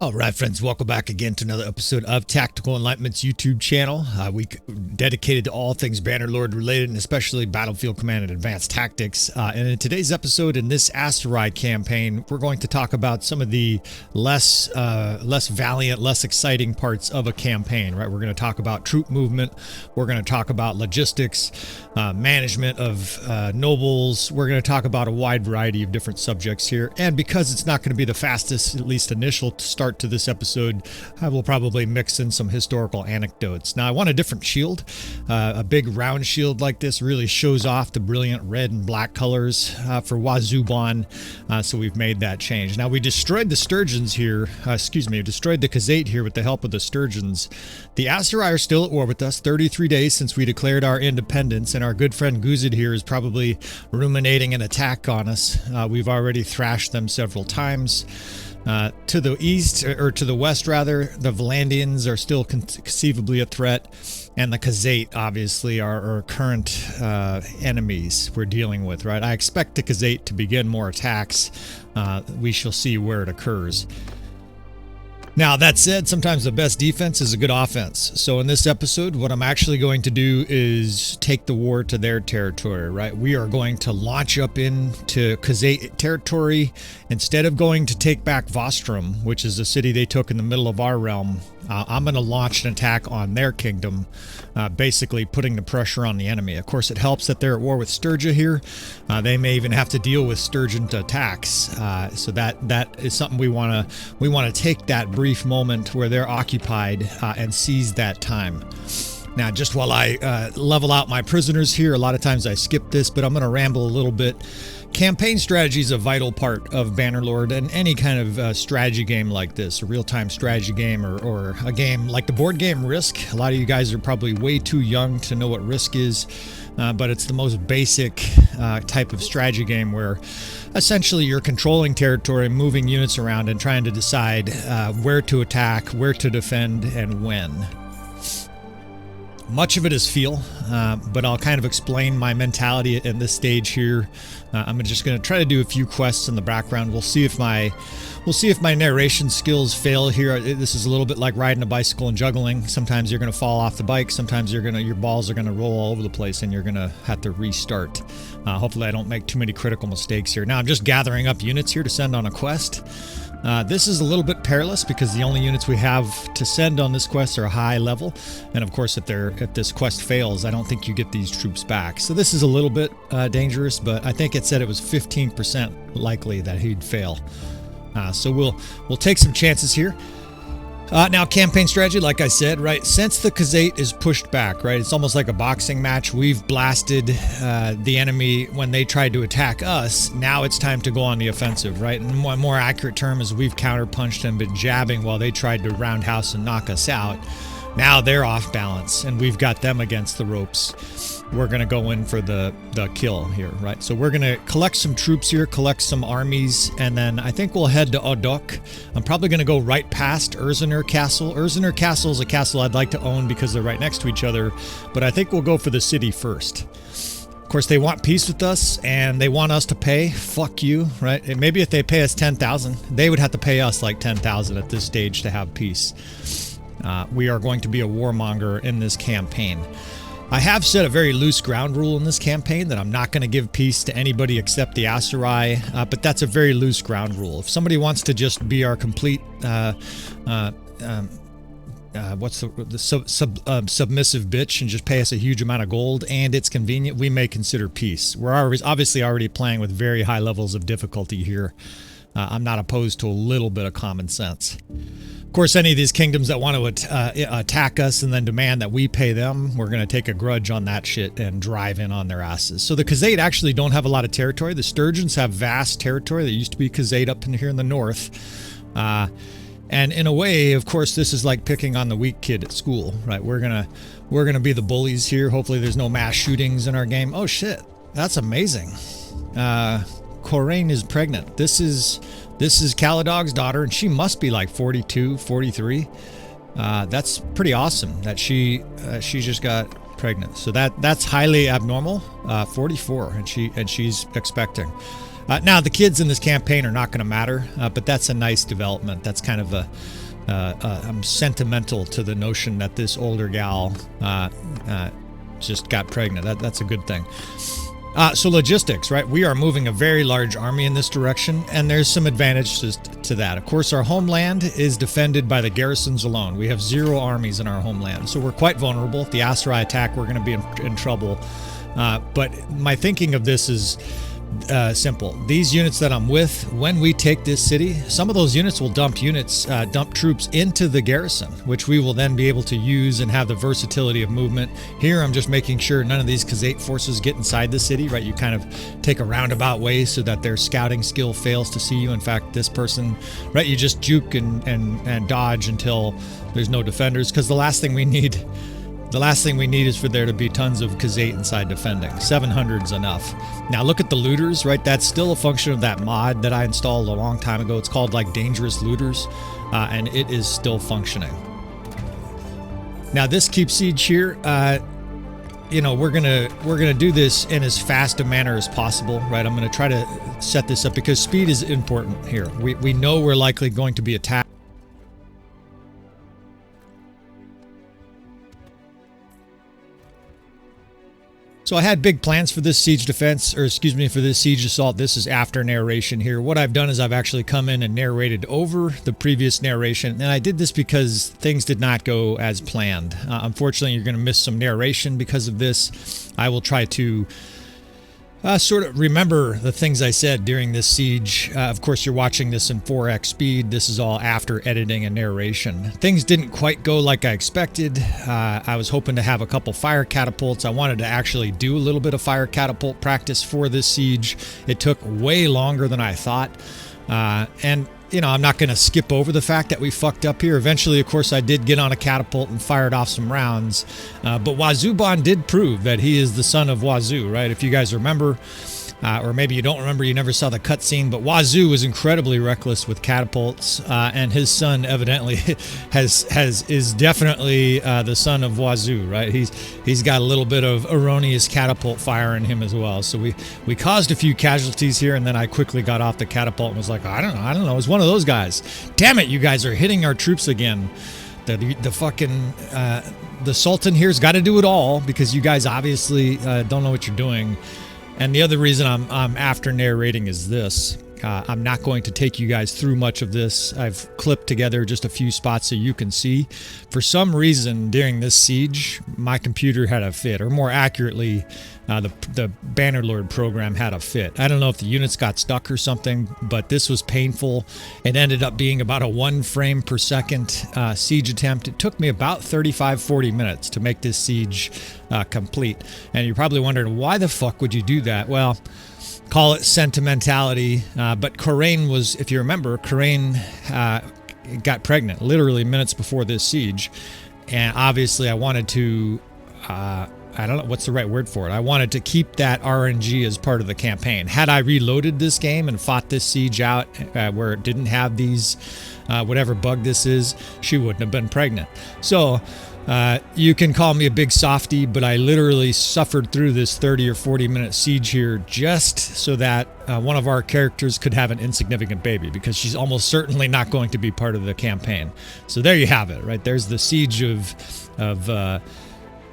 All right, friends, welcome back again to another episode of Tactical Enlightenment's YouTube channel. We dedicated to all things Bannerlord related, and especially Battlefield Command and Advanced Tactics. And in today's episode, in this Aserai campaign, we're going to talk about some of the less valiant, less exciting parts of a campaign. Right? We're going to talk about troop movement. We're going to talk about logistics, management of nobles. We're going to talk about a wide variety of different subjects here. And because it's not going to be the fastest, at least initial start to this episode, I will probably mix in some historical anecdotes. Now, I want a different shield. A big round shield like this really shows off the brilliant red and black colors for Wazu, so we've made that change. Now, we destroyed the sturgeons here, destroyed the Khazate here with the help of the sturgeons. The Aserai are still at war with us, 33 days since we declared our independence, and our good friend Guzid here is probably ruminating an attack on us. We've already thrashed them several times. To the east, or to the west rather, the Valandians are still conceivably a threat, and the Khazate obviously are our current enemies we're dealing with, right? I expect the Khazate to begin more attacks. We shall see where it occurs. Now, that said, sometimes the best defense is a good offense. So in this episode, what I'm actually going to do is take the war to their territory, right? We are going to launch up into Khazate territory. Instead of going to take back Vostrom, which is a city they took in the middle of our realm, I'm going to launch an attack on their kingdom, basically putting the pressure on the enemy. Of course, it helps that they're at war with Sturgia here. They may even have to deal with Sturgeon attacks. So that is something we want to take that brief moment where they're occupied and seize that time. Now, just while I level out my prisoners here, a lot of times I skip this, but I'm going to ramble a little bit. Campaign strategy is a vital part of Bannerlord and any kind of strategy game like this, a real-time strategy game or a game like the board game Risk. A lot of you guys are probably way too young to know what Risk is, but it's the most basic type of strategy game where essentially you're controlling territory, moving units around, and trying to decide where to attack, where to defend, and when. Much of it is feel, but I'll kind of explain my mentality in this stage here. I'm just going to try to do a few quests in the background. We'll see if my narration skills fail here. This is a little bit like riding a bicycle and juggling. Sometimes you're going to fall off the bike. Sometimes your balls are going to roll all over the place, and you're going to have to restart. Hopefully, I don't make too many critical mistakes here. Now, I'm just gathering up units here to send on a quest. This is a little bit perilous because the only units we have to send on this quest are high level, and of course if this quest fails, I don't think you get these troops back. So this is a little bit dangerous, but I think it said it was 15% likely that he'd fail. So we'll take some chances here. Now, campaign strategy, like I said, right, since the Khazate is pushed back, right, it's almost like a boxing match. We've blasted the enemy when they tried to attack us. Now it's time to go on the offensive, right? And one more accurate term is we've counterpunched and been jabbing while they tried to roundhouse and knock us out. Now they're off balance, and we've got them against the ropes. We're going to go in for the kill here, right? So we're going to collect some troops here, collect some armies, and then I think we'll head to Odokh. I'm probably going to go right past Erzenur Castle. Erzenur Castle is a castle I'd like to own because they're right next to each other, but I think we'll go for the city first. Of course, they want peace with us, and they want us to pay. Fuck you, right? And maybe if they pay us 10,000, they would have to pay us like 10,000 at this stage to have peace. We are going to be a warmonger in this campaign. I have set a very loose ground rule in this campaign that I'm not going to give peace to anybody except the Aserai, but that's a very loose ground rule. If somebody wants to just be our complete submissive bitch and just pay us a huge amount of gold and it's convenient, we may consider peace. We're obviously already playing with very high levels of difficulty here. I'm not opposed to a little bit of common sense. Of course, any of these kingdoms that want to attack us and then demand that we pay them, we're going to take a grudge on that shit and drive in on their asses. So the Khazate actually don't have a lot of territory. The Sturgeons have vast territory. There used to be Khazate up in here in the north. And in a way, of course, this is like picking on the weak kid at school, right? We're gonna be the bullies here. Hopefully there's no mass shootings in our game. Oh shit, that's amazing. Coraine is pregnant. This is Caladogh's daughter, and she must be like 42, 43. That's pretty awesome that she just got pregnant. So that's highly abnormal. 44, and she's expecting. Now, the kids in this campaign are not going to matter, but that's a nice development. That's kind of I'm sentimental to the notion that this older gal just got pregnant. That's a good thing. So logistics, right? We are moving a very large army in this direction, and there's some advantages to that. Of course, our homeland is defended by the garrisons alone. We have 0 armies in our homeland, so we're quite vulnerable. If the Aserai attack, we're going to be in trouble. But my thinking of this is simple. These units that I'm with, when we take this city, some of those units will dump troops into the garrison, which we will then be able to use and have the versatility of movement. Here, I'm just making sure none of these Khazate forces get inside the city, right? You kind of take a roundabout way so that their scouting skill fails to see you. In fact, this person, right, you just juke and dodge until there's no defenders, because the last thing we need is for there to be tons of Khazate inside defending. 700's enough. Now look at the looters, right? That's still a function of that mod that I installed a long time ago. It's called like dangerous looters, and it is still functioning. Now this keep siege here, you know, we're gonna do this in as fast a manner as possible, right? I'm gonna try to set this up because speed is important here. We know we're likely going to be attacked. So I had big plans for this siege defense, or excuse me, for this siege assault. This is after narration here. What I've done is I've actually come in and narrated over the previous narration, and I did this because things did not go as planned. Unfortunately, you're going to miss some narration because of this. I will try to sort of remember the things I said during this siege. Of course, you're watching this in 4x speed. This is all after editing and narration. Things didn't quite go like I expected. I was hoping to have a couple fire catapults. I wanted to actually do a little bit of fire catapult practice for this siege. It took way longer than I thought. And you know, I'm not going to skip over the fact that we fucked up here. Eventually, of course, I did get on a catapult and fired off some rounds. But Wazuban did prove that he is the son of Wazu, right? If you guys remember, or maybe you don't remember, you never saw the cutscene, but Wazu was incredibly reckless with catapults, and his son evidently is definitely the son of Wazu, right? He's got a little bit of erroneous catapult fire in him as well. So we caused a few casualties here, and then I quickly got off the catapult and was like, I don't know, it's one of those guys. Damn it, you guys are hitting our troops again. The fucking the Sultan here's got to do it all because you guys obviously don't know what you're doing. And the other reason I'm after narrating is this. I'm not going to take you guys through much of this. I've clipped together just a few spots so you can see. For some reason, during this siege, my computer had a fit, or more accurately, the Bannerlord program had a fit. I don't know if the units got stuck or something, but this was painful. It ended up being about a 1 frame per second siege attempt. It took me about 35-40 minutes to make this siege complete. And you're probably wondering, why the fuck would you do that? Well, call it sentimentality, but Kharain was, if you remember, Kharain got pregnant literally minutes before this siege, and obviously I wanted to, I don't know what's the right word for it, I wanted to keep that RNG as part of the campaign. Had I reloaded this game and fought this siege out where it didn't have these, whatever bug this is, she wouldn't have been pregnant. So you can call me a big softy, but I literally suffered through this 30 or 40 minute siege here just so that one of our characters could have an insignificant baby, because she's almost certainly not going to be part of the campaign. So there you have it, right? There's the siege of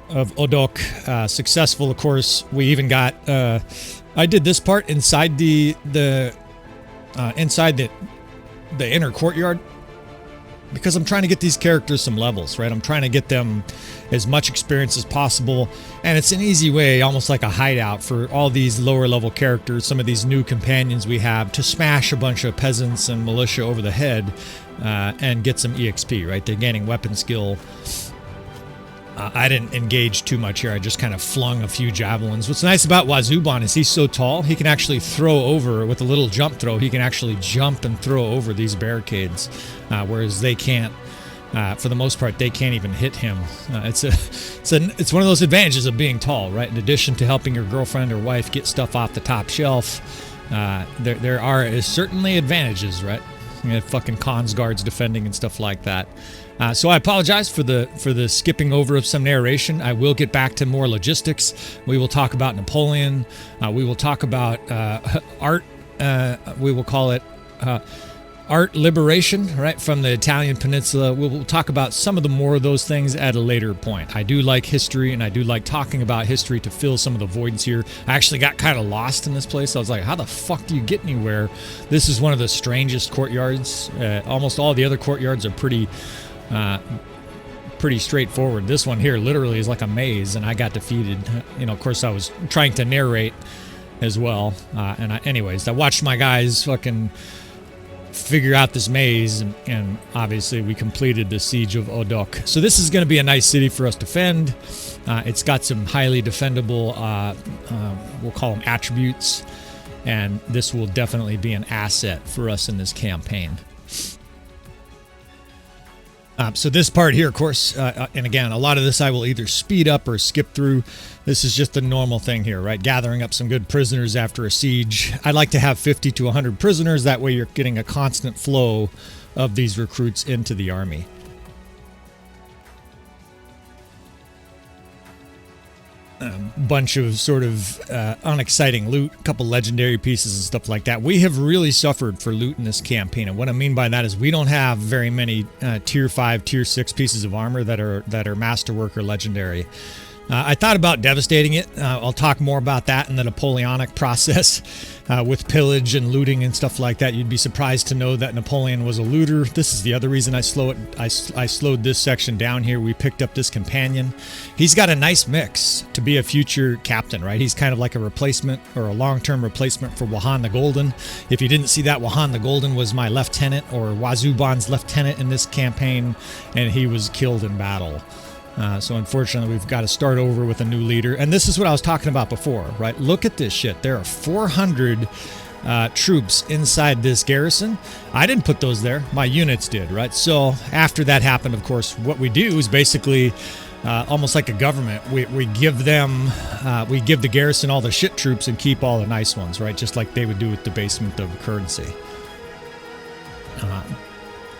Odokh, successful, of course. We even got I did this part inside the inner courtyard, because I'm trying to get these characters some levels, right? I'm trying to get them as much experience as possible, and it's an easy way, almost like a hideout for all these lower level characters, some of these new companions we have, to smash a bunch of peasants and militia over the head and get some EXP, right? They're gaining weapon skill. I didn't engage too much here. I just kind of flung a few javelins. What's nice about Wazuban is he's so tall, he can actually throw over, with a little jump throw, he can actually jump and throw over these barricades, whereas they can't, for the most part, they can't even hit him. It's one of those advantages of being tall, right? In addition to helping your girlfriend or wife get stuff off the top shelf, there are certainly advantages, right? You know, fucking cons guards defending and stuff like that. So I apologize for the skipping over of some narration. I will get back to more logistics. We will talk about Napoleon. We will talk about art we will call it art liberation, right, from the Italian peninsula. We'll talk about some of the more of those things at a later point. I do like history, and I do like talking about history to fill some of the voids here. I actually got kind of lost in this place. I was like, how the fuck do you get anywhere? This is one of the strangest courtyards. Almost all the other courtyards are pretty straightforward. This one here literally is like a maze, and I got defeated. You know, of course, I was trying to narrate as well. Anyways, I watched my guys fucking figure out this maze, and obviously we completed the siege of Odokh. So this is going to be a nice city for us to defend. It's got some highly defendable, we'll call them attributes, and this will definitely be an asset for us in this campaign. So this part here, of course, and again, a lot of this I will either speed up or skip through. This is just the normal thing here, right? Gathering up some good prisoners after a siege. I like to have 50 to 100 prisoners. That way you're getting a constant flow of these recruits into the army. Bunch of sort of unexciting loot, a couple legendary pieces and stuff like that. We have really suffered for loot in this campaign, and what I mean by that is we don't have very many tier 5, tier 6 pieces of armor that are masterwork or legendary. I thought about devastating it. I'll talk more about that in the Napoleonic process with pillage and looting and stuff like that. You'd be surprised to know that Napoleon was a looter. This is the other reason I slowed this section down here. We picked up this companion. He's got a nice mix to be a future captain, right? He's kind of like a replacement or a long-term replacement for Wahan the Golden. If you didn't see that, Wahan the Golden was my lieutenant, or Wazu Bon's lieutenant in this campaign, and he was killed in battle. So unfortunately, we've got to start over with a new leader. And this is what I was talking about before, right? Look at this shit. There are 400 troops inside this garrison. I didn't put those there. My units did, right? So after that happened, of course, what we do is basically almost like a government. We give them, we give the garrison all the shit troops and keep all the nice ones, right? Just like they would do with the basement of currency.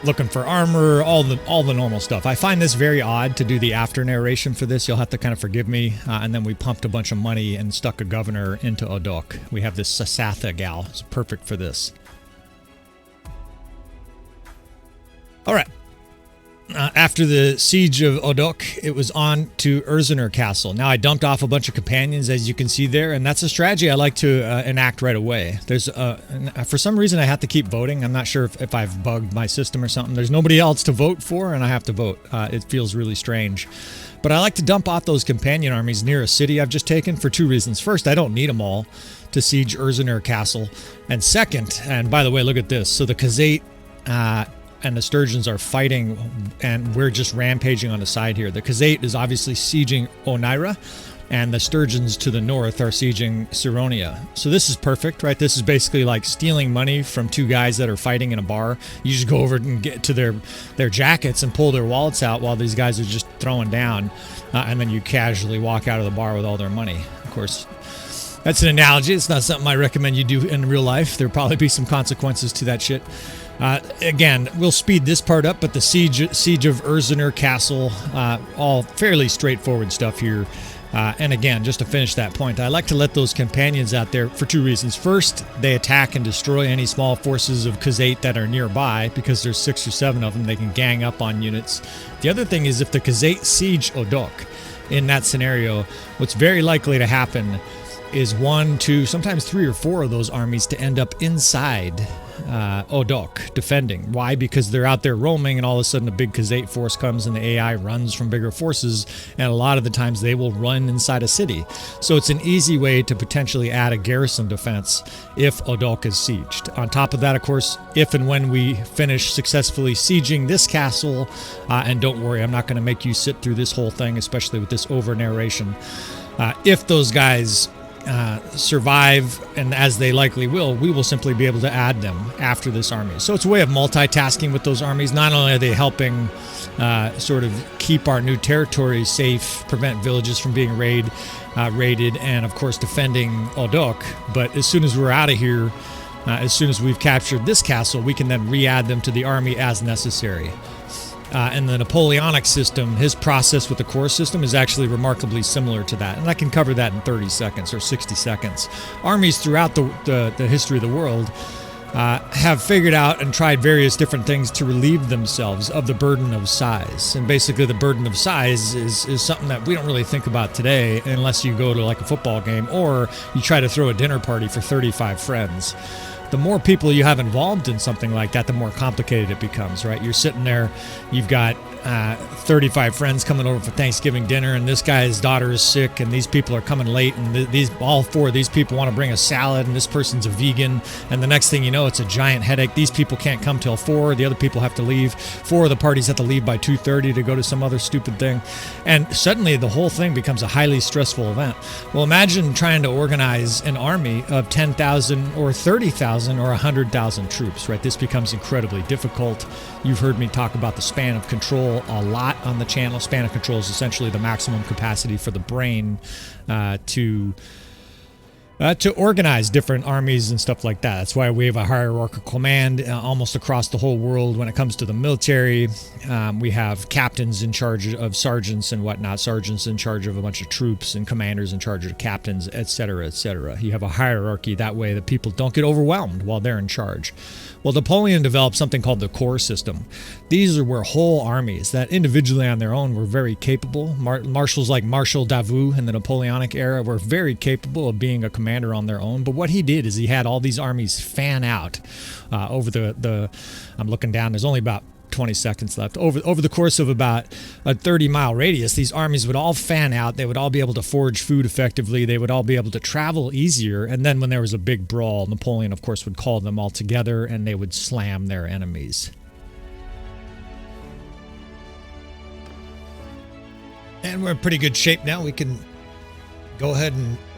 Looking for armor, all the normal stuff. I find this very odd to do the after narration for this. You'll have to kind of forgive me. And then we pumped a bunch of money and stuck a governor into Odokh. We have this Sasatha gal. It's perfect for this. All right. After the siege of Odokh, it was on to Erzenur Castle. Now, I dumped off a bunch of companions, as you can see there, and that's a strategy I like to enact right away. There's for some reason, I have to keep voting. I'm not sure if I've bugged my system or something. There's nobody else to vote for, and I have to vote. It feels really strange. But I like to dump off those companion armies near a city I've just taken for two reasons. First, I don't need them all to siege Erzenur Castle. And second, and by the way, look at this. So the Khazate and the Sturgeons are fighting, and we're just rampaging on the side here. The Khazate is obviously sieging Onyra, and the Sturgeons to the north are sieging Sironia. So this is perfect, right? This is basically like stealing money from two guys that are fighting in a bar. You just go over and get to their jackets and pull their wallets out while these guys are just throwing down, and then you casually walk out of the bar with all their money. Of course, that's an analogy. It's not something I recommend you do in real life. There'll probably be some consequences to that shit. Again, we'll speed this part up, but the siege of Erzenur Castle, all fairly straightforward stuff here. And again, just to finish that point, I like to let those companions out there for two reasons. First, they attack and destroy any small forces of Khazate that are nearby, because there's 6 or 7 of them. They can gang up on units. The other thing is, if the Khazate siege Odokh, in that scenario, what's very likely to happen is 1, 2, sometimes 3 or 4 of those armies to end up inside Odokh defending. Why? Because they're out there roaming, and all of a sudden a big Khazate force comes and the AI runs from bigger forces, and a lot of the times they will run inside a city. So it's an easy way to potentially add a garrison defense if Odokh is sieged. On top of that, of course, if and when we finish successfully sieging this castle, and don't worry, I'm not going to make you sit through this whole thing, especially with this over narration. If those guys survive, and as they likely will, we will simply be able to add them after this army. So it's a way of multitasking with those armies. Not only are they helping sort of keep our new territory safe, prevent villages from being raided, and of course defending Odokh, but as soon as we're out of here, as soon as we've captured this castle, we can then re-add them to the army as necessary. And the Napoleonic system, his process with the core system is actually remarkably similar to that. And I can cover that in 30 seconds or 60 seconds. Armies throughout the history of the world have figured out and tried various different things to relieve themselves of the burden of size. And basically the burden of size is something that we don't really think about today unless you go to like a football game or you try to throw a dinner party for 35 friends. The more people you have involved in something like that, the more complicated it becomes, right? You're sitting there, you've got 35 friends coming over for Thanksgiving dinner, and this guy's daughter is sick, and these people are coming late, and all four of these people want to bring a salad, and this person's a vegan, and the next thing you know, it's a giant headache. These people can't come till 4, the other people have to leave. 4 of the parties have to leave by 2:30 to go to some other stupid thing, and suddenly the whole thing becomes a highly stressful event. Well, imagine trying to organize an army of 10,000 or 30,000 or 100,000 troops, right? This becomes incredibly difficult. You've heard me talk about the span of control a lot on the channel. Span of control is essentially the maximum capacity for the brain to organize different armies and stuff like that. That's why we have a hierarchical command almost across the whole world when it comes to the military. We have captains in charge of sergeants and whatnot, sergeants in charge of a bunch of troops, and commanders in charge of captains, etc., etc. You have a hierarchy that way that people don't get overwhelmed while they're in charge. Well, Napoleon developed something called the core system. These were whole armies that individually on their own were very capable. Marshals like Marshal Davout in the Napoleonic era were very capable of being a commander on their own. But what he did is he had all these armies fan out over the I'm looking down, there's only about 20 seconds left. Over the course of about a 30-mile radius, these armies would all fan out. They would all be able to forage food effectively. They would all be able to travel easier. And then when there was a big brawl, Napoleon, of course, would call them all together and they would slam their enemies. And we're in pretty good shape now. We can go ahead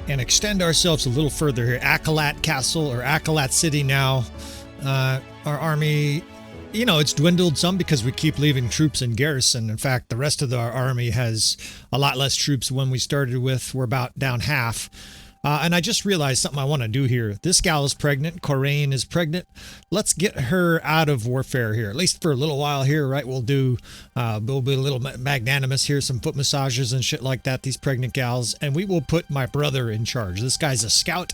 and extend ourselves a little further here. Akalat Castle or Akalat City now. Our army, you know, it's dwindled some because we keep leaving troops in garrison. In fact, the rest of our army has a lot less troops when we started with. We're about down half. And I just realized something I want to do here. This gal is pregnant. Coraine is pregnant. Let's get her out of warfare here, at least for a little while here, right? We'll be a little magnanimous here, some foot massages and shit like that, these pregnant gals. And we will put my brother in charge. This guy's a scout,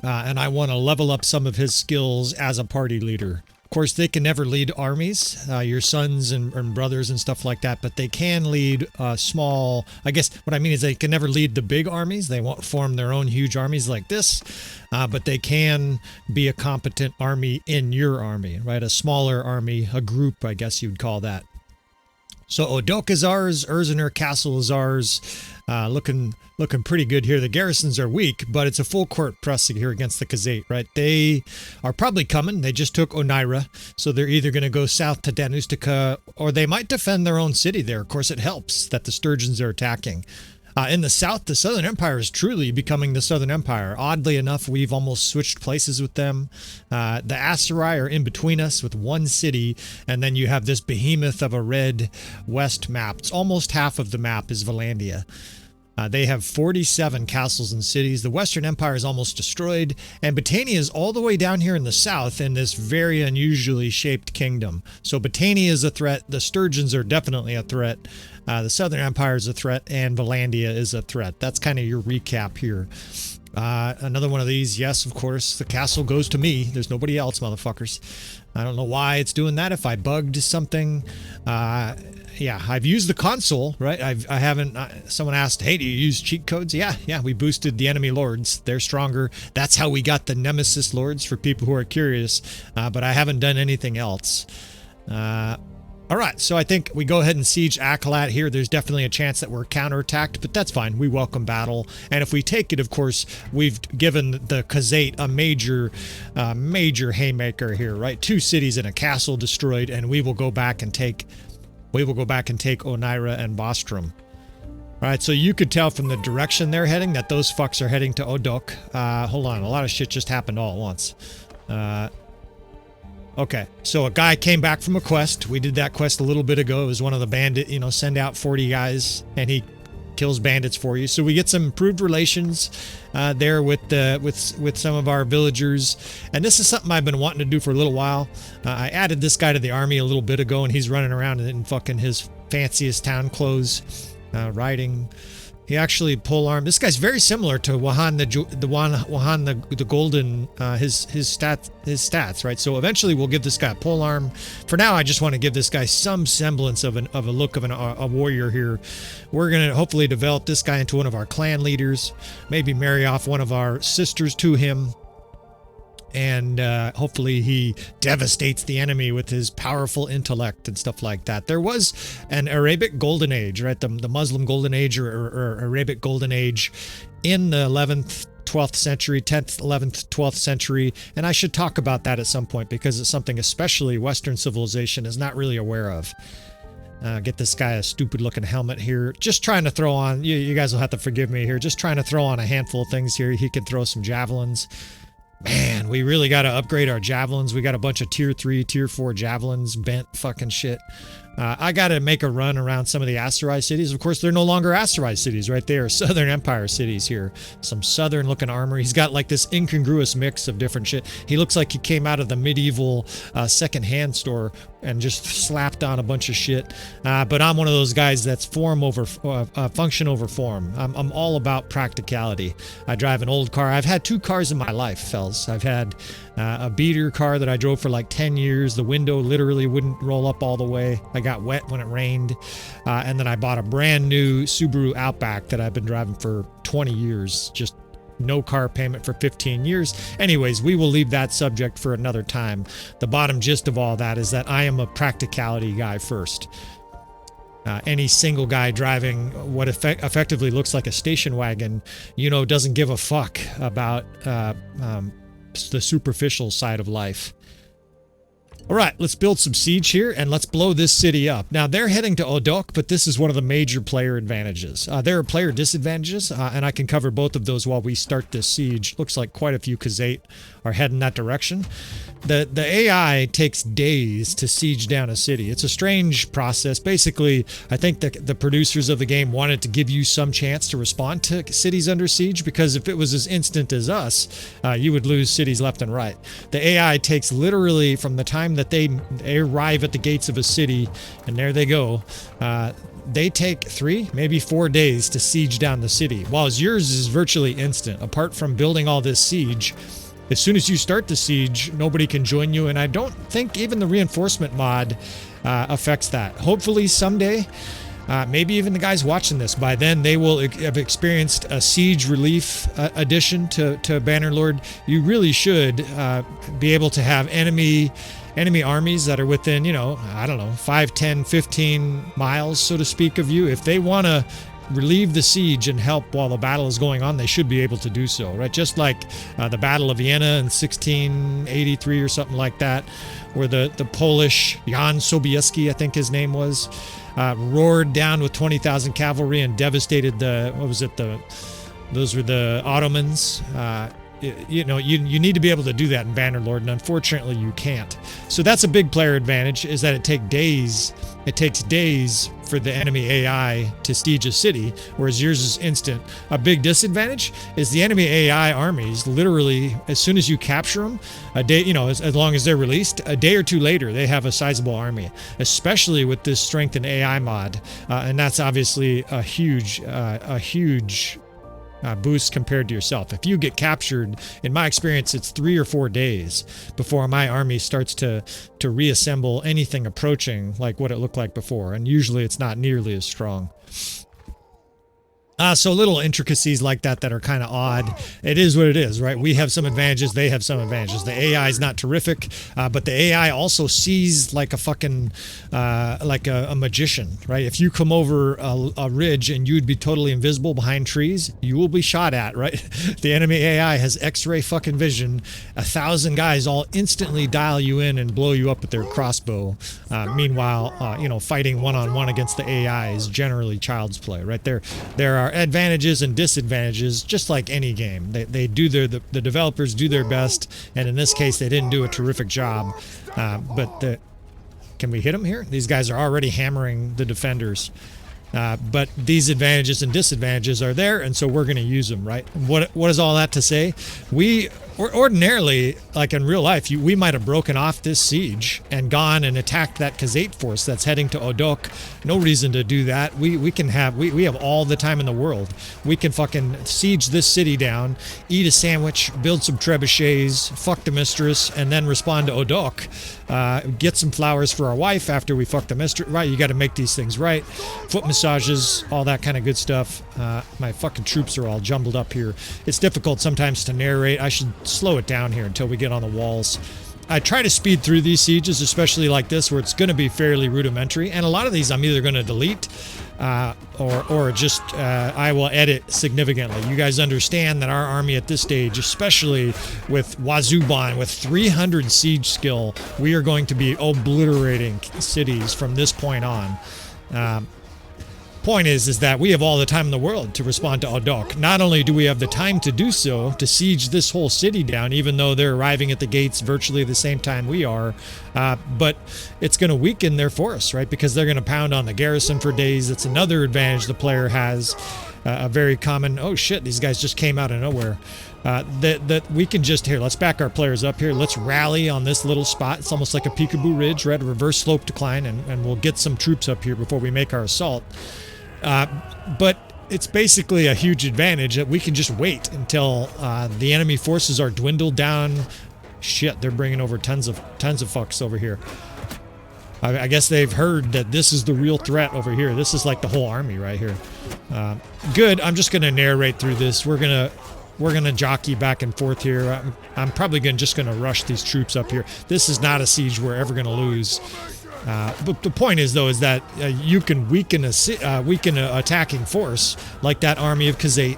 and I want to level up some of his skills as a party leader. Of course, they can never lead armies, your sons and brothers and stuff like that, but they can lead small, I guess what I mean is they can never lead the big armies. They won't form their own huge armies like this, but they can be a competent army in your army, right? A smaller army, a group, I guess you'd call that. So Odokh is ours, Erzenur Castle is ours, looking pretty good here. The garrisons are weak, but it's a full court press here against the Khazate, right? They are probably coming. They just took Oneira, so they're either going to go south to Danustica, or they might defend their own city there. Of course, it helps that the Sturgeons are attacking. In the south, the Southern Empire is truly becoming the Southern Empire. Oddly enough, we've almost switched places with them. The Aserai are in between us with one city, and then you have this behemoth of a red west map. It's almost half of the map is Valandia. They have 47 castles and cities. The Western Empire is almost destroyed, and Battania is all the way down here in the south in this very unusually shaped kingdom. So Battania is a threat. The Sturgeons are definitely a threat. The Southern Empire is a threat, and Valandia is a threat. That's kind of your recap here. Another one of these, yes, of course, the castle goes to me. There's nobody else, motherfuckers. I don't know why it's doing that. If I bugged something, yeah, I've used the console, right? I haven't, someone asked, hey, do you use cheat codes? Yeah, we boosted the enemy lords. They're stronger. That's how we got the Nemesis lords for people who are curious, but I haven't done anything else. All right, so I think we go ahead and siege Akalat here. There's definitely a chance that we're counterattacked, but that's fine. We welcome battle. And if we take it, of course, we've given the Khazate a major haymaker here, right? 2 cities and a castle destroyed, and we will go back and take Oneira and Bostrom. All right, so you could tell from the direction they're heading that those fucks are heading to Odokh. Hold on, a lot of shit just happened all at once. Okay, so a guy came back from a quest. We did that quest a little bit ago. It was one of the bandit, send out 40 guys, and he kills bandits for you. So we get some improved relations there with some of our villagers. And this is something I've been wanting to do for a little while. I added this guy to the army a little bit ago, and he's running around in fucking his fanciest town clothes, riding. He actually polearm. This guy's very similar to Wahan the Golden. His stats, right? So eventually we'll give this guy a polearm. For now, I just want to give this guy some semblance of a look of a warrior here. We're gonna hopefully develop this guy into one of our clan leaders. Maybe marry off one of our sisters to him. And hopefully he devastates the enemy with his powerful intellect and stuff like that. There was an Arabic Golden Age, right? The Muslim Golden Age or Arabic Golden Age in the 11th, 12th century, 10th, 11th, 12th century. And I should talk about that at some point because it's something especially Western civilization is not really aware of. Get this guy a stupid looking helmet here. Just trying to throw on, you guys will have to forgive me here. Just trying to throw on a handful of things here. He can throw some javelins. Man, we really got to upgrade our javelins. We got a bunch of tier 3, tier 4 javelins, bent fucking shit. I got to make a run around some of the Aserai cities. Of course, they're no longer Aserai cities, right? They are Southern Empire cities here. Some southern looking armor. He's got like this incongruous mix of different shit. He looks like he came out of the medieval second-hand store and just slapped on a bunch of shit. But I'm one of those guys that's form over function over form. I'm all about practicality. I drive an old car. I've had 2 cars in my life, fellas. I've had a beater car that I drove for like 10 years. The window literally wouldn't roll up all the way. I got wet when it rained. And then I bought a brand new Subaru Outback that I've been driving for 20 years. Just no car payment for 15 years. Anyways, we will leave that subject for another time. The bottom gist of all that is that I am a practicality guy first. Any single guy driving what effectively looks like a station wagon, doesn't give a fuck about the superficial side of life. All right, let's build some siege here and let's blow this city up. Now, they're heading to Odokh, but this is one of the major player advantages. There are player disadvantages, and I can cover both of those while we start this siege. Looks like quite a few Khazate are heading that direction. The AI takes days to siege down a city. It's a strange process. Basically, I think the producers of the game wanted to give you some chance to respond to cities under siege, because if it was as instant as us, you would lose cities left and right. The AI takes literally from the time that they arrive at the gates of a city, and there they go, they take 3, maybe 4 days to siege down the city, while yours is virtually instant. Apart from building all this siege, as soon as you start the siege, nobody can join you, and I don't think even the reinforcement mod affects that. Hopefully someday, maybe even the guys watching this, by then they will have experienced a siege relief addition to Bannerlord. You really should be able to have enemy armies that are within, I don't know, 5, 10, 15 miles, so to speak, of you. If they want to relieve the siege and help while the battle is going on, they should be able to do so, right? Just like the Battle of Vienna in 1683 or something like that, where the Polish Jan Sobieski, I think his name was, roared down with 20,000 cavalry and devastated those were the Ottomans. You need to be able to do that in Bannerlord, and unfortunately you can't. So that's a big player advantage, is that it takes days for the enemy AI to siege a city, whereas yours is instant. A big disadvantage is the enemy AI armies, literally, as soon as you capture them, a day, as long as they're released, a day or 2 later, they have a sizable army, especially with this strengthened AI mod. And that's obviously a huge boost compared to yourself. If you get captured, in my experience, it's 3 or 4 days before my army starts to reassemble anything approaching like what it looked like before, and usually it's not nearly as strong. So little intricacies like that are kind of odd. It is what it is, right? We have some advantages, they have some advantages. The AI is not terrific, but the AI also sees like a fucking, like a magician, right? If you come over a ridge and you'd be totally invisible behind trees, you will be shot at, right? The enemy AI has X-ray fucking vision. 1,000 guys all instantly dial you in and blow you up with their crossbow. Meanwhile, fighting one-on-one against the AI is generally child's play, right? There are advantages and disadvantages, just like any game. The developers do their best, and in this case they didn't do a terrific job. Can we hit them here? These guys are already hammering the defenders. But these advantages and disadvantages are there, and so we're going to use them, right? What is all that to say? Ordinarily, like in real life, we might have broken off this siege and gone and attacked that Khazate force that's heading to Odokh. No reason to do that. We have all the time in the world. We can fucking siege this city down, eat a sandwich, build some trebuchets, fuck the mistress, and then respond to Odokh. Get some flowers for our wife after we fuck the mistress. Right, you got to make these things right. Foot massages, all that kind of good stuff. My fucking troops are all jumbled up here. It's difficult sometimes to narrate. I should slow it down here until we get on the walls. I try to speed through these sieges, especially like this, where it's going to be fairly rudimentary. And a lot of these I'm either going to delete or just I will edit significantly. You guys understand that our army at this stage, especially with Wazu with 300 siege skill, we are going to be obliterating cities from this point on. Point is that we have all the time in the world to respond to Odokh. Not only do we have the time to do so, to siege this whole city down, even though they're arriving at the gates virtually the same time we are, but it's going to weaken their force, right? Because they're going to pound on the garrison for days. It's another advantage the player has. A very common, oh shit, these guys just came out of nowhere. That we can just, here, let's back our players up here. Let's rally on this little spot. It's almost like a peekaboo ridge, right? A reverse slope decline, and we'll get some troops up here before we make our assault. But it's basically a huge advantage that we can just wait until the enemy forces are dwindled down. Shit, they're bringing over tons of fucks over here. I guess they've heard that this is the real threat over here. This is like the whole army right here. Good. I'm just going to narrate through this. We're gonna jockey back and forth here. I'm probably just gonna rush these troops up here. This is not a siege we're ever gonna lose. But the point is, though, is that you can weaken an attacking force like that army of Khazate,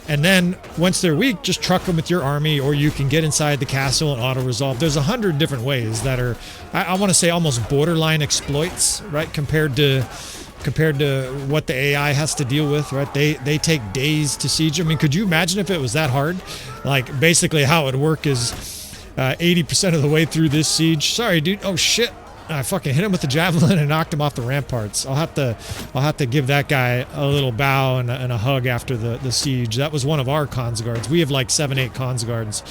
and then once they're weak, just truck them with your army, or you can get inside the castle and auto-resolve. There's 100 different ways that are, I want to say, almost borderline exploits, right? Compared to what the AI has to deal with, right? They take days to siege. I mean, could you imagine if it was that hard? Like, basically how it would work is 80% of the way through this siege. Sorry, dude. Oh shit. I fucking hit him with the javelin and knocked him off the ramparts. I'll have to give that guy a little bow and a hug after the siege. That was one of our cons guards. We have like 7-8 cons guards.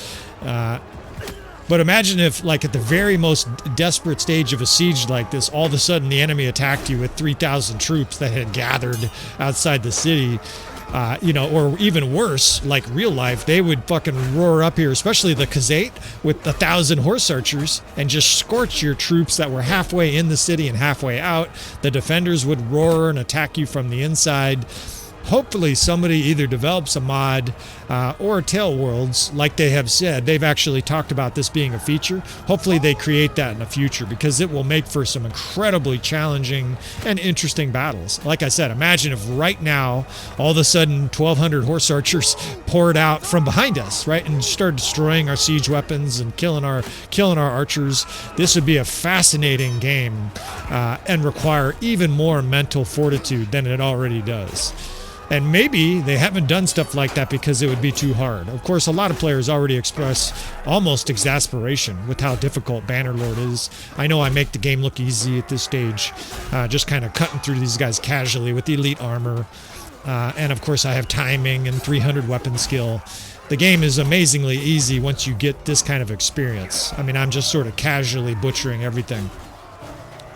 But imagine if, like, at the very most desperate stage of a siege like this, all of a sudden the enemy attacked you with 3,000 troops that had gathered outside the city. Or even worse, like real life, they would fucking roar up here, especially the Khazate with 1,000 horse archers, and just scorch your troops that were halfway in the city and halfway out. The defenders would roar and attack you from the inside. Hopefully somebody either develops a mod or Tail Worlds, like they have said. They've actually talked about this being a feature. Hopefully they create that in the future, because it will make for some incredibly challenging and interesting battles. Like I said, imagine if right now, all of a sudden, 1,200 horse archers poured out from behind us, right, and started destroying our siege weapons and killing our archers. This would be a fascinating game and require even more mental fortitude than it already does. And maybe they haven't done stuff like that because it would be too hard. Of course, a lot of players already express almost exasperation with how difficult Bannerlord is. I know I make the game look easy at this stage, just kind of cutting through these guys casually with the elite armor. And of course, I have timing and 300 weapon skill. The game is amazingly easy once you get this kind of experience. I mean, I'm just sort of casually butchering everything.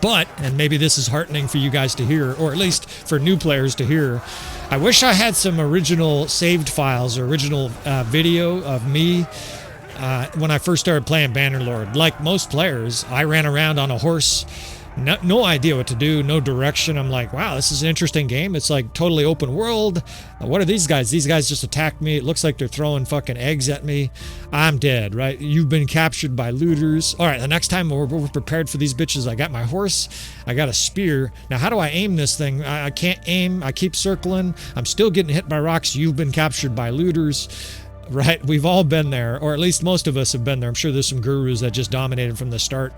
But, and maybe this is heartening for you guys to hear, or at least for new players to hear, I wish I had some original saved files or original video of me when I first started playing Bannerlord. Like most players, I ran around on a horse, no idea what to do, no direction. I'm like, wow, this is an interesting game. It's like totally open world. What are these guys? These guys just attacked me. It looks like they're throwing fucking eggs at me. I'm dead, right? You've been captured by looters. All right, the next time we're prepared for these bitches. I got my horse. I got a spear. Now, how do I aim this thing? I can't aim. I keep circling. I'm still getting hit by rocks. You've been captured by looters. Right, we've all been there, or at least most of us have been there. I'm sure there's some gurus that just dominated from the start,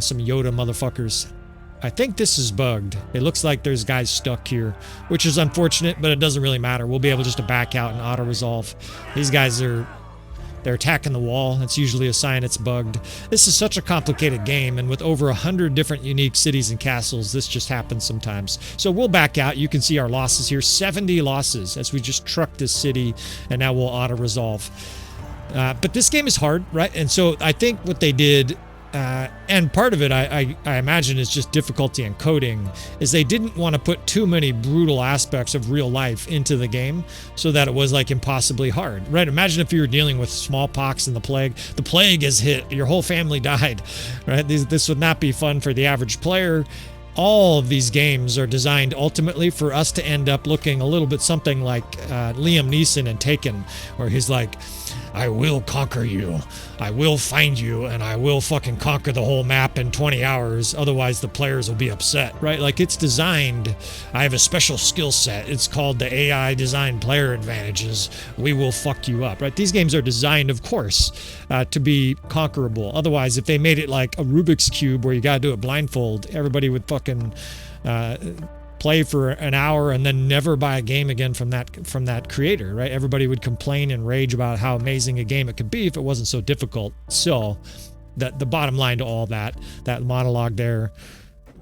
some Yoda motherfuckers. I think this is bugged. It looks like there's guys stuck here, which is unfortunate, but it doesn't really matter. We'll be able just to back out and auto-resolve. These guys are they're attacking the wall. It's usually a sign it's bugged. This is such a complicated game, and with over 100 different unique cities and castles, this just happens sometimes. So we'll back out. You can see our losses here, 70 losses as we just truck this city, and now we'll auto-resolve. But this game is hard, right? And so I think what they did, and part of it I imagine is just difficulty in coding, is they didn't want to put too many brutal aspects of real life into the game so that it was like impossibly hard, right? Imagine if you were dealing with smallpox and the plague has hit, your whole family died, right? This would not be fun for the average player. All of these games are designed ultimately for us to end up looking a little bit something like Liam Neeson in Taken, where he's like, I will conquer you, I will find you, and I will fucking conquer the whole map in 20 hours, otherwise the players will be upset, right? Like, it's designed, I have a special skill set, it's called the AI Design Player Advantages, we will fuck you up, right? These games are designed, of course, to be conquerable. Otherwise, if they made it like a Rubik's Cube where you gotta do it blindfold, everybody would fucking play for an hour and then never buy a game again from that creator, right? Everybody would complain and rage about how amazing a game it could be if it wasn't so difficult. So the bottom line to all that monologue there,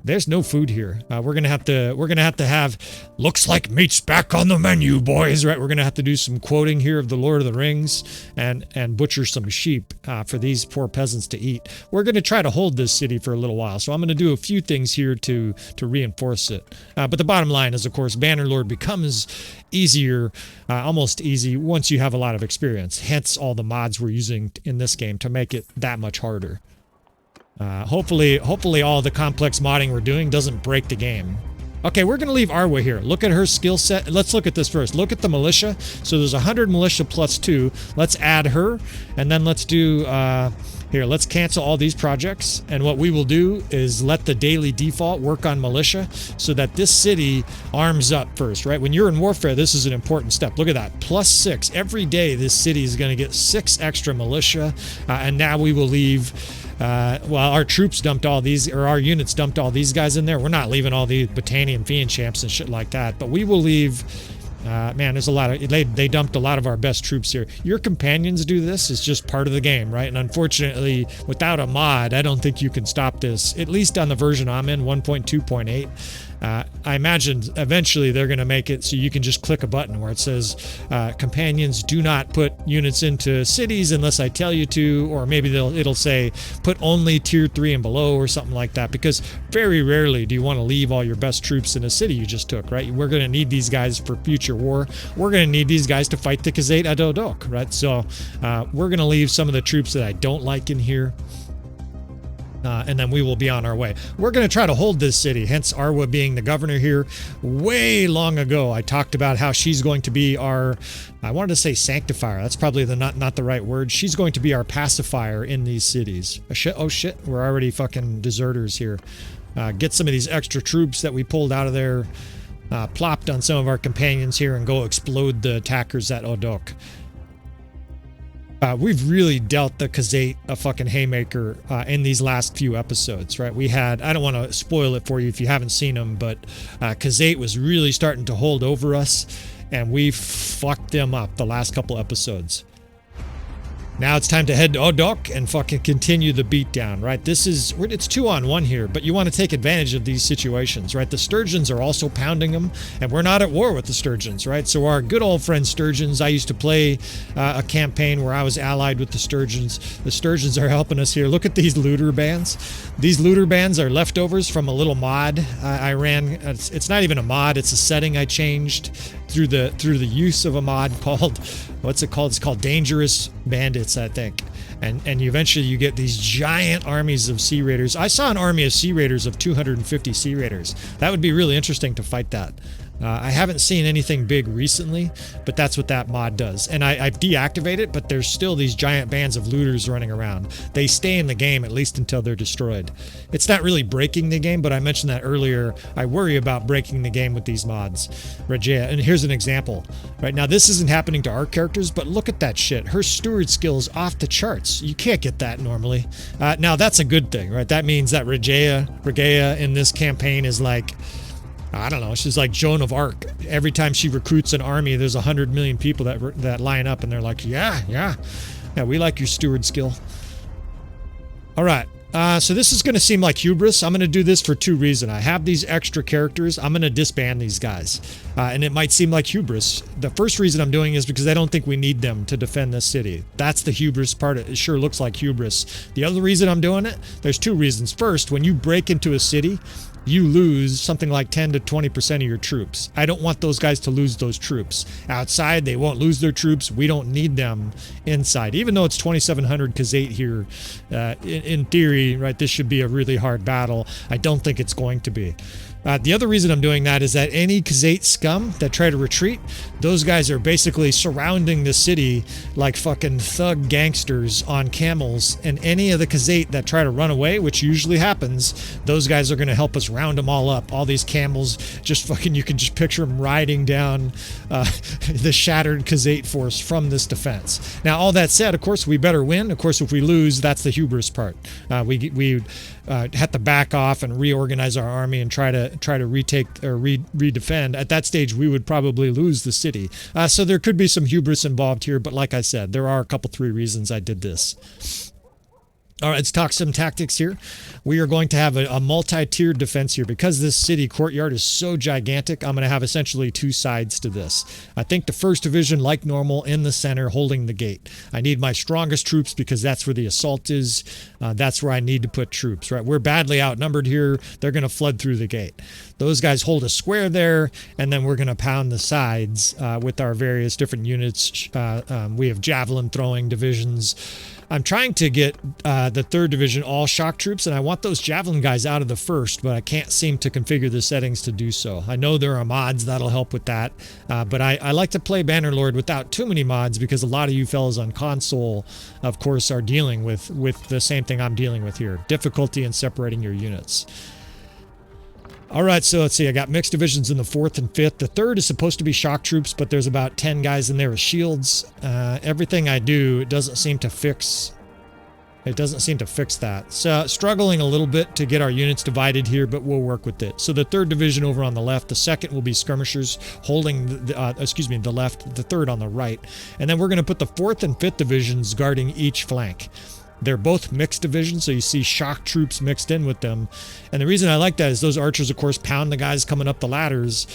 there's no food here. We're gonna have to have looks like meat's back on the menu, boys, right? We're gonna have to do some quoting here of the Lord of the Rings and butcher some sheep for these poor peasants to eat. We're gonna try to hold this city for a little while, so I'm gonna do a few things here to reinforce it. But the bottom line is, of course, Bannerlord becomes easier, almost easy, once you have a lot of experience. Hence all the mods we're using in this game to make it that much harder. Hopefully all the complex modding we're doing doesn't break the game. Okay, we're going to leave Arwa here. Look at her skill set. Let's look at this first. Look at the militia. So there's 100 militia plus 2. Let's add her. And then let's do... here, let's cancel all these projects. And what we will do is let the daily default work on militia so that this city arms up first, right? When you're in warfare, this is an important step. Look at that. Plus 6. Every day, this city is going to get 6 extra militia. And now we will leave... well, our troops dumped all these, or our units dumped all these guys in there. We're not leaving all the Botanian Fiend champs and shit like that, but we will leave. Man, there's a lot of, they dumped a lot of our best troops here. Your companions do this. It's just part of the game, right? And unfortunately, without a mod, I don't think you can stop this, at least on the version I'm in, 1.2.8. I imagine eventually they're going to make it so you can just click a button where it says companions do not put units into cities unless I tell you to, or maybe it'll say put only tier 3 and below or something like that, because very rarely do you want to leave all your best troops in a city you just took, right? We're going to need these guys for future war. We're going to need these guys to fight the Khazate at Odokh, right? So we're going to leave some of the troops that I don't like in here. And then we will be on our way. We're going to try to hold this city, hence Arwa being the governor here. Way long ago, I talked about how she's going to be our, I wanted to say sanctifier. That's probably not the right word. She's going to be our pacifier in these cities. Oh shit, we're already fucking deserters here. Get some of these extra troops that we pulled out of there, plopped on some of our companions here, and go explode the attackers at Odokh. We've really dealt the Khazate a fucking haymaker in these last few episodes, right? We had, I don't want to spoil it for you if you haven't seen them, but Khazate was really starting to hold over us, and we fucked them up the last couple episodes. Now it's time to head to Odokh and fucking continue the beatdown, right? It's 2-on-1 here, but you want to take advantage of these situations, right? The Sturgeons are also pounding them, and we're not at war with the Sturgeons, right? So our good old friend Sturgeons, I used to play a campaign where I was allied with the Sturgeons. The Sturgeons are helping us here. Look at these looter bands. These looter bands are leftovers from a little mod I ran. It's not even a mod, it's a setting I changed through the use of a mod called, what's it called? It's called Dangerous Bandits, I think. And eventually you get these giant armies of Sea Raiders. I saw an army of Sea Raiders of 250 Sea Raiders. That would be really interesting to fight that. I haven't seen anything big recently, but that's what that mod does. And I've deactivated it, but there's still these giant bands of looters running around. They stay in the game at least until they're destroyed. It's not really breaking the game, but I mentioned that earlier. I worry about breaking the game with these mods. Regea, and here's an example. Right now, this isn't happening to our characters, but look at that shit. Her steward skill is off the charts. You can't get that normally. Now, that's a good thing, right? That means that Regea in this campaign is like, I don't know, she's like Joan of Arc. Every time she recruits an army, there's 100 million people that line up, and they're like, yeah. Yeah, we like your steward skill. All right. So this is going to seem like hubris. I'm going to do this for two reasons. I have these extra characters. I'm going to disband these guys. And it might seem like hubris. The first reason I'm doing is because I don't think we need them to defend this city. That's the hubris part. It sure looks like hubris. The other reason I'm doing it, there's two reasons. First, when you break into a city, you lose something like 10 to 20% of your troops. I don't want those guys to lose those troops. Outside, they won't lose their troops. We don't need them inside. Even though it's 2,700 Khazate here, in theory, right, this should be a really hard battle. I don't think it's going to be. The other reason I'm doing that is that any Khazate scum that try to retreat, those guys are basically surrounding the city like fucking thug gangsters on camels, and any of the Khazate that try to run away, which usually happens, those guys are going to help us round them all up. All these camels, just fucking, you can just picture them riding down the shattered Khazate force from this defense. Now, all that said, of course, we better win. Of course, if we lose, that's the hubris part. We have to back off and reorganize our army and try to retake or redefend. At that stage, we would probably lose the city. So there could be some hubris involved here, but like I said, there are a couple, three reasons I did this. All right, let's talk some tactics here. We are going to have a multi-tiered defense here. Because this city courtyard is so gigantic, I'm going to have essentially two sides to this. I think the 1st Division, like normal, in the center, holding the gate. I need my strongest troops because that's where the assault is. That's where I need to put troops, right? We're badly outnumbered here. They're going to flood through the gate. Those guys hold a square there, and then we're going to pound the sides with our various different units. We have javelin throwing divisions. I'm trying to get the 3rd Division all shock troops, and I want those javelin guys out of the 1st, but I can't seem to configure the settings to do so. I know there are mods that'll help with that, but I like to play Bannerlord without too many mods because a lot of you fellas on console, of course, are dealing with the same thing I'm dealing with here. Difficulty in separating your units. All right, so let's see. I got mixed divisions in the 4th and 5th. The 3rd is supposed to be shock troops, but there's about 10 guys in there with shields. Everything I do, it doesn't seem to fix. It doesn't seem to fix that. So struggling a little bit to get our units divided here, but we'll work with it. So the 3rd Division over on the left, the 2nd will be skirmishers holding the left, the 3rd on the right, and then we're going to put the 4th and 5th divisions guarding each flank. They're both mixed divisions, so you see shock troops mixed in with them. And the reason I like that is those archers, of course, pound the guys coming up the ladders.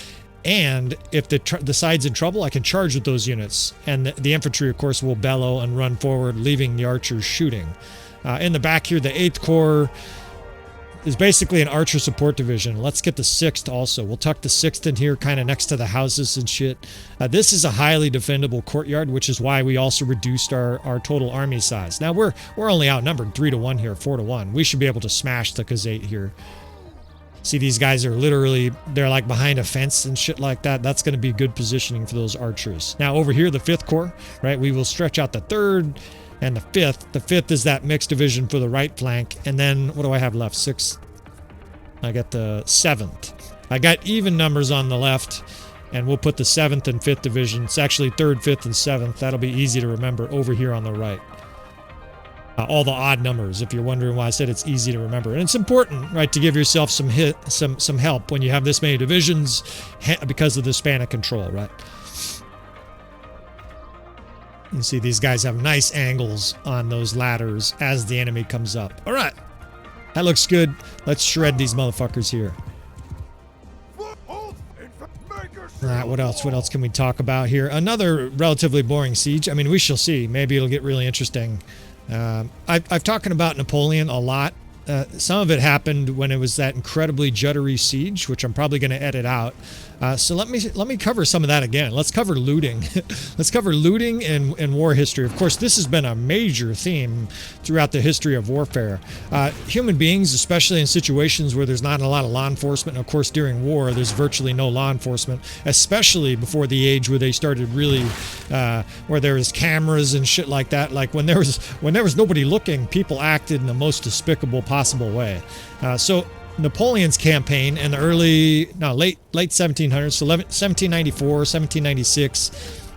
And if the side's in trouble, I can charge with those units. And the infantry, of course, will bellow and run forward, leaving the archers shooting. In the back here, the 8th Corps is basically an archer support division. Let's get the 6th also. We'll tuck the 6th in here kind of next to the houses and shit. This is a highly defendable courtyard, which is why we also reduced our total army size. Now we're only outnumbered 3-1 here, 4-1. We should be able to smash the Khazate here. See, these guys are literally, they're like behind a fence and shit like that. That's going to be good positioning for those archers. Now over here, the 5th Corps, right? We will stretch out the 3rd and the 5th. The 5th is that mixed division for the right flank. And then what do I have left? 6th. I got the 7th. I got even numbers on the left, and we'll put the 7th and 5th division. It's actually 3rd, 5th, and 7th. That'll be easy to remember over here on the right. All the odd numbers, if you're wondering why I said it's easy to remember. And it's important, right, to give yourself some help when you have this many divisions because of the span of control, right? You see these guys have nice angles on those ladders as the enemy comes up. All right. That looks good. Let's shred these motherfuckers here. All right, what else? What else can we talk about here? Another relatively boring siege. I mean, we shall see. Maybe it'll get really interesting. I've talked about Napoleon a lot. Some of it happened when it was that incredibly juddery siege, which I'm probably going to edit out. So let me cover some of that again. Let's cover looting. Let's cover looting and war history. Of course, this has been a major theme throughout the history of warfare. Human beings, especially in situations where there's not a lot of law enforcement, and of course during war there's virtually no law enforcement, especially before the age where they started really, where there was cameras and shit like that. Like when there was nobody looking, people acted in the most despicable possible way. So Napoleon's campaign in the late 1700s, so 1794, 1796,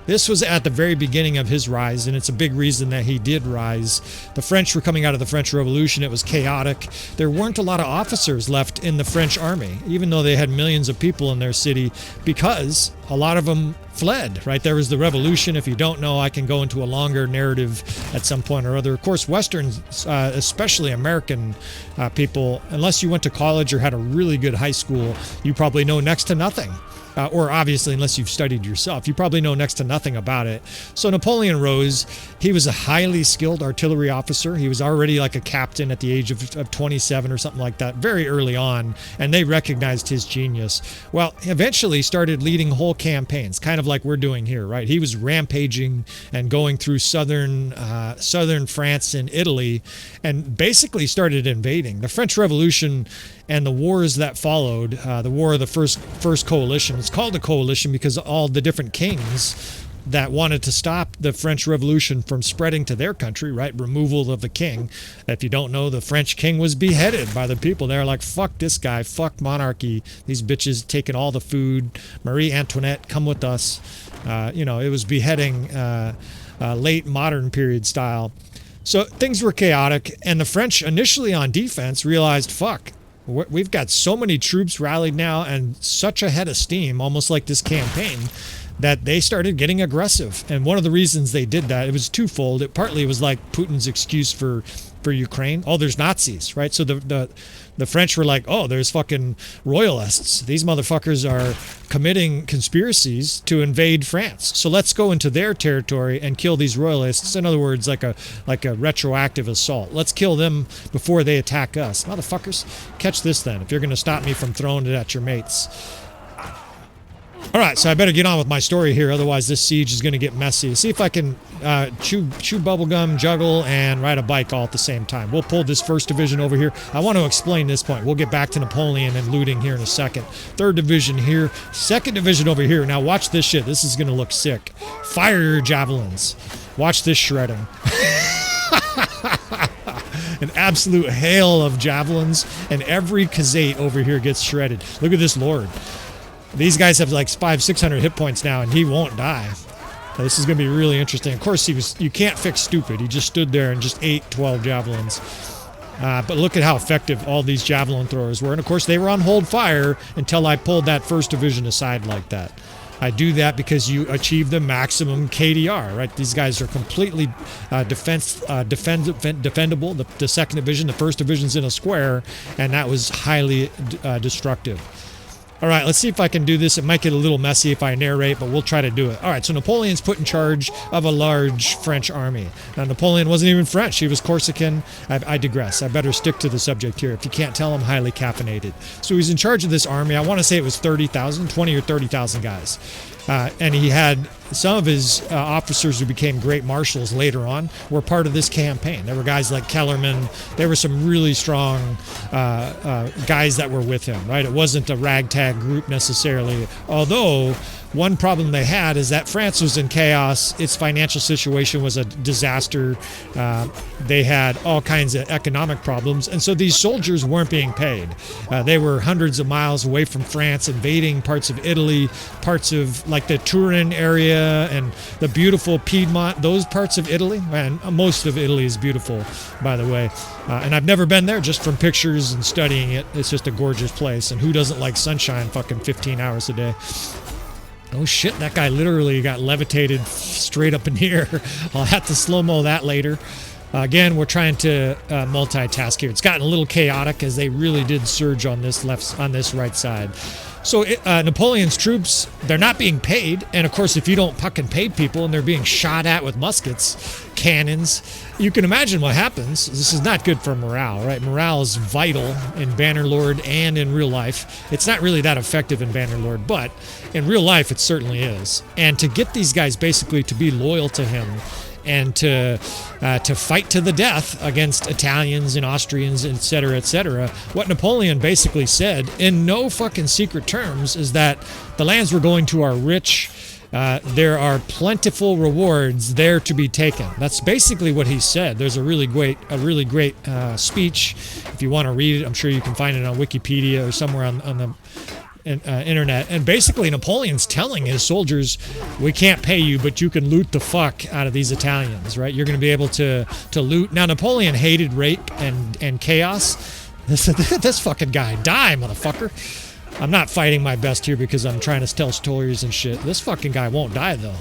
This was at the very beginning of his rise, and it's a big reason that he did rise. The French were coming out of the French Revolution. It was chaotic. There weren't a lot of officers left in the French army, even though they had millions of people in their city, because a lot of them fled, right? There was the revolution. If you don't know, I can go into a longer narrative at some point or other. Of course, Westerns, especially American people, unless you went to college or had a really good high school, you probably know next to nothing. Or obviously, unless you've studied yourself, you probably know next to nothing about it. So Napoleon rose. He was a highly skilled artillery officer. He was already like a captain at the age of 27 or something like that, very early on, and they recognized his genius. Well, eventually started leading whole campaigns, kind of like we're doing here, right? He was rampaging and going through southern France and Italy, and basically started invading. The French Revolution and the wars that followed, the War of the First Coalition. It's called a coalition because all the different kings that wanted to stop the French Revolution from spreading to their country, right? Removal of the king. If you don't know, the French king was beheaded by the people. They're like, fuck this guy, fuck monarchy. These bitches taking all the food. Marie Antoinette, come with us. It was beheading, late modern period style. So things were chaotic, and the French initially on defense realized, fuck, we've got so many troops rallied now and such a head of steam, almost like this campaign, that they started getting aggressive. And one of the reasons they did that, it was twofold. It partly was like Putin's excuse for Ukraine. Oh, there's Nazis, right? So the French were like, oh, there's fucking royalists. These motherfuckers are committing conspiracies to invade France. So let's go into their territory and kill these royalists. In other words, like a retroactive assault. Let's kill them before they attack us. Motherfuckers, catch this then, if you're going to stop me from throwing it at your mates. All right, so I better get on with my story here, otherwise this siege is going to get messy. See if I can chew bubblegum, juggle, and ride a bike all at the same time. We'll pull this 1st Division over here. I want to explain this point. We'll get back to Napoleon and looting here in a second. 3rd Division here, 2nd Division over here. Now watch this shit. This is going to look sick. Fire your javelins. Watch this shredding. An absolute hail of javelins, and every Kazate over here gets shredded. Look at this lord. These guys have like 500-600 hit points now, and he won't die. This is going to be really interesting. Of course, you can't fix stupid. He just stood there and just ate 12 javelins. But look at how effective all these javelin throwers were. And of course, they were on hold fire until I pulled that 1st Division aside like that. I do that because you achieve the maximum KDR, right? These guys are completely defendable. The 2nd Division, the 1st Division's in a square, and that was highly destructive. All right, let's see if I can do this. It might get a little messy if I narrate, but we'll try to do it. All right, so Napoleon's put in charge of a large French army. Now, Napoleon wasn't even French. He was Corsican. I digress. I better stick to the subject here. If you can't tell, I'm highly caffeinated. So he's in charge of this army. I want to say it was 30,000, 20 or 30,000 guys. And he had some of his officers who became great marshals later on were part of this campaign. There were guys like Kellerman. There were some really strong guys that were with him, right? It wasn't a ragtag group necessarily, although one problem they had is that France was in chaos. Its financial situation was a disaster. They had all kinds of economic problems, and so these soldiers weren't being paid. They were hundreds of miles away from France, invading parts of Italy, parts of like the Turin area and the beautiful Piedmont, those parts of Italy. And most of Italy is beautiful, by the way. And I've never been there, just from pictures and studying it. It's just a gorgeous place, and who doesn't like sunshine fucking 15 hours a day? Oh shit, that guy literally got levitated straight up in here. I'll have to slow-mo that later. Again, we're trying to multitask here. It's gotten a little chaotic as they really did surge on this right side. So Napoleon's troops, they're not being paid. And of course, if you don't fucking pay people and they're being shot at with muskets, cannons, you can imagine what happens. This is not good for morale, right? Morale is vital in Bannerlord and in real life. It's not really that effective in Bannerlord, but in real life, it certainly is. And to get these guys basically to be loyal to him and to fight to the death against Italians and Austrians, etc., what Napoleon basically said in no fucking secret terms is that the lands we're going to are rich. There are plentiful rewards there to be taken. That's basically what he said. There's a really great speech. If you want to read it, I'm sure you can find it on Wikipedia or somewhere on the internet, and basically Napoleon's telling his soldiers, we can't pay you, but you can loot the fuck out of these Italians, right? You're going to be able to loot. Now, Napoleon hated rape and chaos. This fucking guy, die, motherfucker. I'm not fighting my best here because I'm trying to tell stories and shit. This fucking guy won't die, though.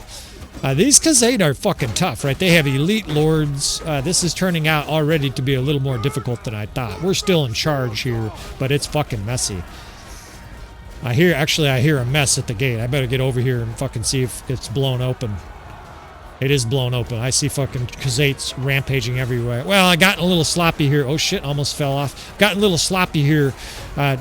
These Khazad are fucking tough, right? They have elite lords. This is turning out already to be a little more difficult than I thought. We're still in charge here, but it's fucking messy. I hear a mess at the gate. I better get over here and fucking see if it's blown open. It is blown open. I see fucking Khazaits rampaging everywhere. Well, I got a little sloppy here. Oh shit, almost fell off. Got a little sloppy here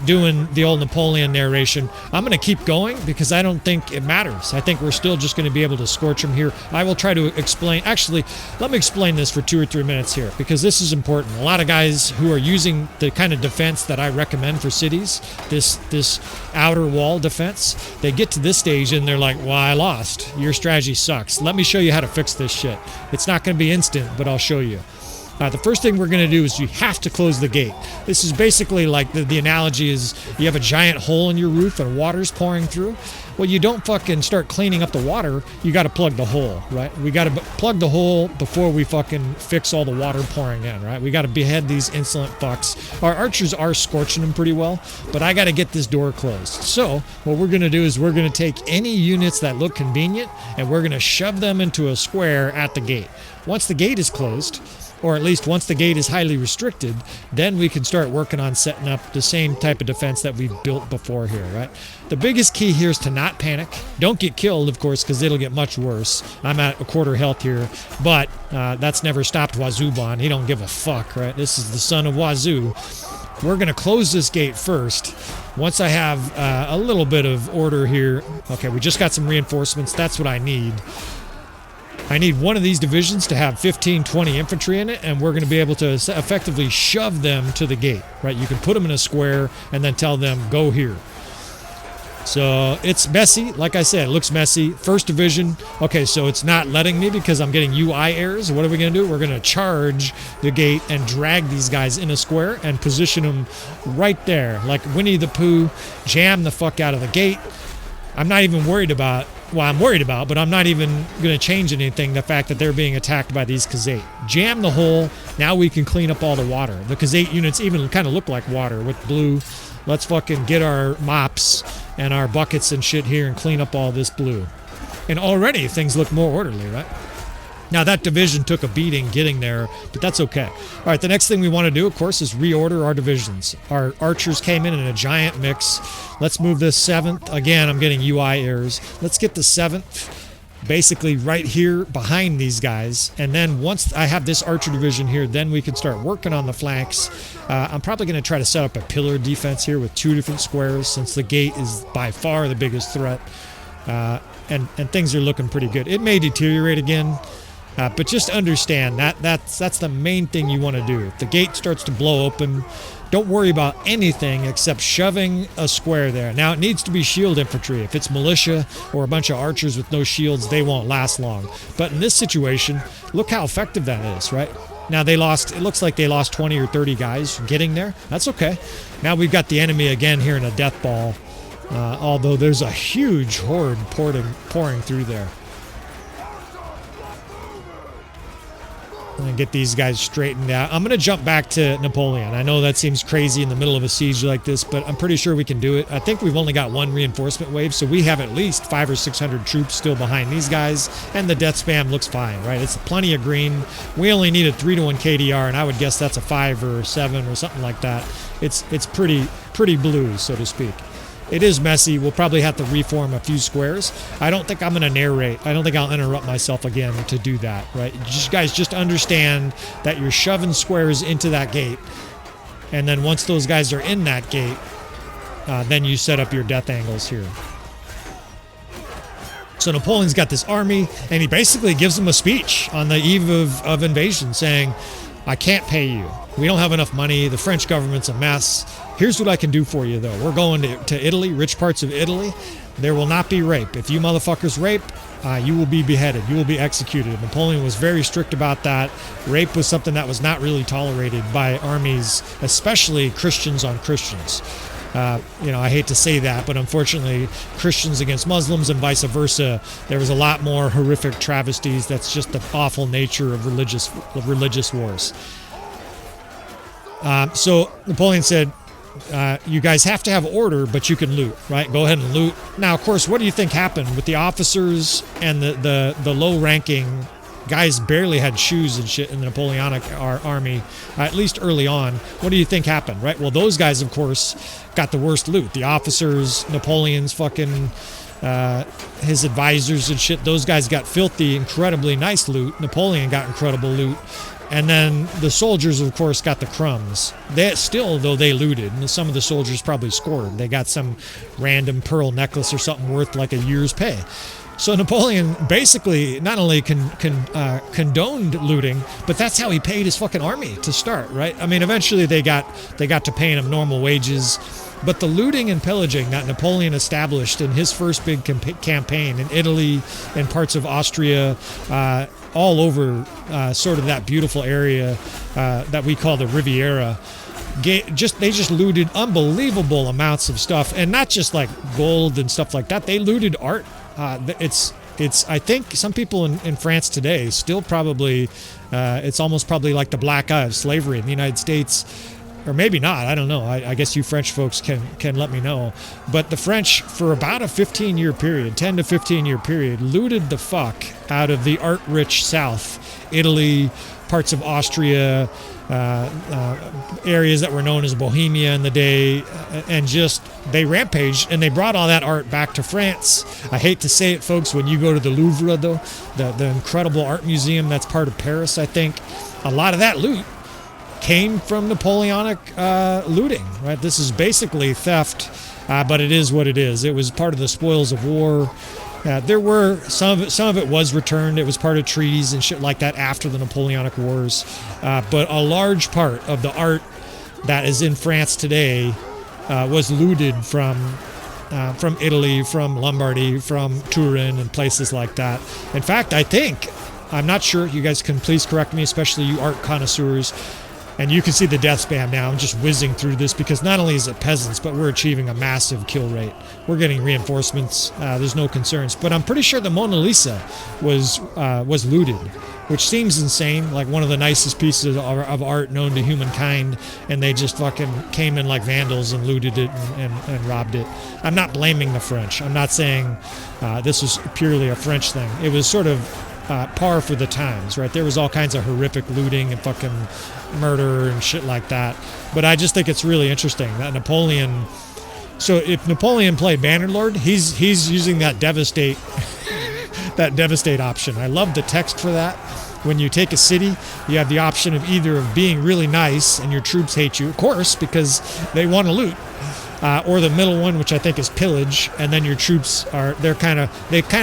doing the old Napoleon narration. I'm going to keep going because I don't think it matters. I think we're still just going to be able to scorch them here. I will try to explain. Actually, let me explain this for 2 or 3 minutes here because this is important. A lot of guys who are using the kind of defense that I recommend for cities, this outer wall defense, they get to this stage and they're like, well, I lost. Your strategy sucks. Let me show you how to fix this shit. It's not going to be instant, but I'll show you. The first thing we're going to do is you have to close the gate. This is basically like the analogy is you have a giant hole in your roof and water's pouring through. Well, you don't fucking start cleaning up the water. You got to plug the hole, right? We got to plug the hole before we fucking fix all the water pouring in, right? We got to behead these insolent fucks. Our archers are scorching them pretty well, but I got to get this door closed. So what we're going to do is we're going to take any units that look convenient and we're going to shove them into a square at the gate. Once the gate is closed, or at least once the gate is highly restricted, then we can start working on setting up the same type of defense that we've built before here, right? The biggest key here is to not panic. Don't get killed, of course, because it'll get much worse. I'm at a quarter health here, but that's never stopped Wazu. He don't give a fuck, right? This is the son of Wazu. We're going to close this gate first. Once I have a little bit of order here. Okay, we just got some reinforcements. That's what I need. I need one of these divisions to have 15, 20 infantry in it, and we're going to be able to effectively shove them to the gate, right? You can put them in a square and then tell them, go here. So it's messy. Like I said, it looks messy. First division. Okay, so it's not letting me because I'm getting UI errors. What are we going to do? We're going to charge the gate and drag these guys in a square and position them right there. Like Winnie the Pooh, jam the fuck out of the gate. I'm not even worried about, well, I'm worried about, but I'm not even going to change anything, the fact that they're being attacked by these Khazad. Jam the hole. Now we can clean up all the water. The Khazad units even kind of look like water with blue. Let's fucking get our mops and our buckets and shit here and clean up all this blue. And already things look more orderly, right? Now that division took a beating getting there, but that's okay. All right, the next thing we want to do, of course, is reorder our divisions. Our archers came in a giant mix. Let's move this 7th. Again, I'm getting UI errors. Let's get the 7th basically right here behind these guys. And then once I have this archer division here, then we can start working on the flanks. I'm probably going to try to set up a pillar defense here with 2 different squares since the gate is by far the biggest threat. And things are looking pretty good. It may deteriorate again. But just understand that's the main thing you want to do. If the gate starts to blow open, don't worry about anything except shoving a square there. Now, it needs to be shield infantry. If it's militia or a bunch of archers with no shields, they won't last long. But in this situation, look how effective that is, right? Now, it looks like they lost 20 or 30 guys getting there. That's okay. Now we've got the enemy again here in a death ball, although there's a huge horde pouring through there. I'm going to get these guys straightened out. I'm going to jump back to Napoleon. I know that seems crazy in the middle of a siege like this, but I'm pretty sure we can do it. I think we've only got 1 reinforcement wave, so we have at least 500 or 600 troops still behind these guys, and the death spam looks fine, right? It's plenty of green. We only need a 3-to-1 KDR, and I would guess that's a 5 or 7 or something like that. It's pretty blue, so to speak. It is messy. We'll probably have to reform a few squares. I don't think I'm going to narrate. I don't think I'll interrupt myself again to do that, right? Guys, just understand that you're shoving squares into that gate. And then once those guys are in that gate, then you set up your death angles here. So Napoleon's got this army, and he basically gives them a speech on the eve of invasion saying, I can't pay you. We don't have enough money. The French government's a mess. Here's what I can do for you, though. We're going to Italy, rich parts of Italy. There will not be rape. If you motherfuckers rape, you will be beheaded. You will be executed. Napoleon was very strict about that. Rape was something that was not really tolerated by armies, especially Christians on Christians. I hate to say that, but unfortunately, Christians against Muslims and vice versa, there was a lot more horrific travesties. That's just the awful nature of religious wars. So Napoleon said, you guys have to have order, but you can loot, right? Go ahead and loot. Now, of course, what do you think happened with the officers and the low-ranking guys? Barely had shoes and shit in the Napoleonic army, at least early on. What do you think happened, right? Well, those guys, of course, got the worst loot. The officers, Napoleon's fucking his advisors and shit, those guys got filthy, incredibly nice loot. Napoleon got incredible loot. And then the soldiers, of course, got the crumbs. Though they looted, and some of the soldiers probably scored. They got some random pearl necklace or something worth like a year's pay. So Napoleon basically not only condoned looting, but that's how he paid his fucking army to start, right? I mean, eventually they got to paying him normal wages. But the looting and pillaging that Napoleon established in his first big campaign in Italy and parts of Austria, all over sort of that beautiful area that we call the Riviera, they just looted unbelievable amounts of stuff, and not just like gold and stuff like that. They looted art. It's I think some people in France today still probably it's almost probably like the black eye of slavery in the United States. Or maybe not, I don't know. I guess you French folks can let me know. But the French, for about a 10 to 15 year period, looted the fuck out of the art-rich South. Italy, parts of Austria, areas that were known as Bohemia in the day, and just, they rampaged, and they brought all that art back to France. I hate to say it, folks, when you go to the Louvre, though, the incredible art museum that's part of Paris, I think, a lot of that loot came from Napoleonic looting, right? This is basically theft, but it is what it is. It was part of the spoils of war. There were some of it was returned. It was part of treaties and shit like that after the Napoleonic Wars. But a large part of the art that is in France today was looted from Italy, from Lombardy, from Turin, and places like that. In fact, I'm not sure. You guys can please correct me, especially you art connoisseurs. And you can see the death spam now. I'm just whizzing through this because not only is it peasants, but we're achieving a massive kill rate. We're getting reinforcements. There's no concerns. But I'm pretty sure the Mona Lisa was looted, which seems insane. Like one of the nicest pieces of art known to humankind, and they just fucking came in like vandals and looted it and robbed it. I'm not blaming the French. I'm not saying this was purely a French thing. It was sort of par for the times, right? There was all kinds of horrific looting and fucking murder and shit like that. But I just think it's really interesting that Napoleon. So if Napoleon played Bannerlord, he's using that devastate option. I love the text for that. When you take a city, you have the option of either of being really nice and your troops hate you, of course, because they want to loot. Or the middle one, which I think is pillage, and then your troops they kind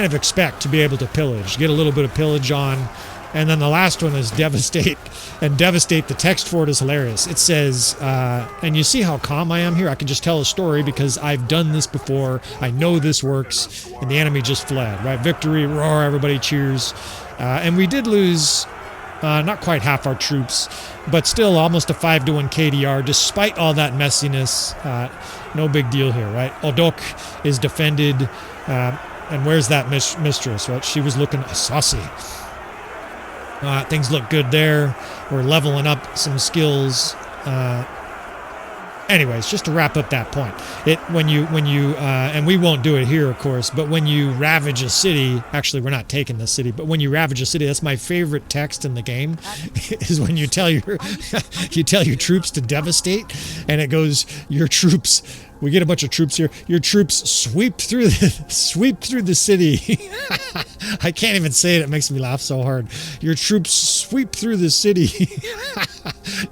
of expect to be able to pillage, get a little bit of pillage on, and then the last one is devastate. And devastate, the text for it is hilarious. It says, and you see how calm I am here? I can just tell a story because I've done this before. I know this works, and the enemy just fled, right? Victory, roar, everybody cheers. And we did lose not quite half our troops, but still almost a 5-1 KDR, despite all that messiness. No big deal here, right? Odokh is defended, and where's that mistress, right? She was looking saucy. Things look good there. We're leveling up some skills. Anyways, just to wrap up that point, when you and we won't do it here, of course, but when you ravage a city, actually we're not taking the city, but when you ravage a city, that's my favorite text in the game, is when you tell your troops to devastate, and it goes, your troops. We get a bunch of troops here. Your troops sweep through the city. I can't even say it. It makes me laugh so hard. Your troops sweep through the city,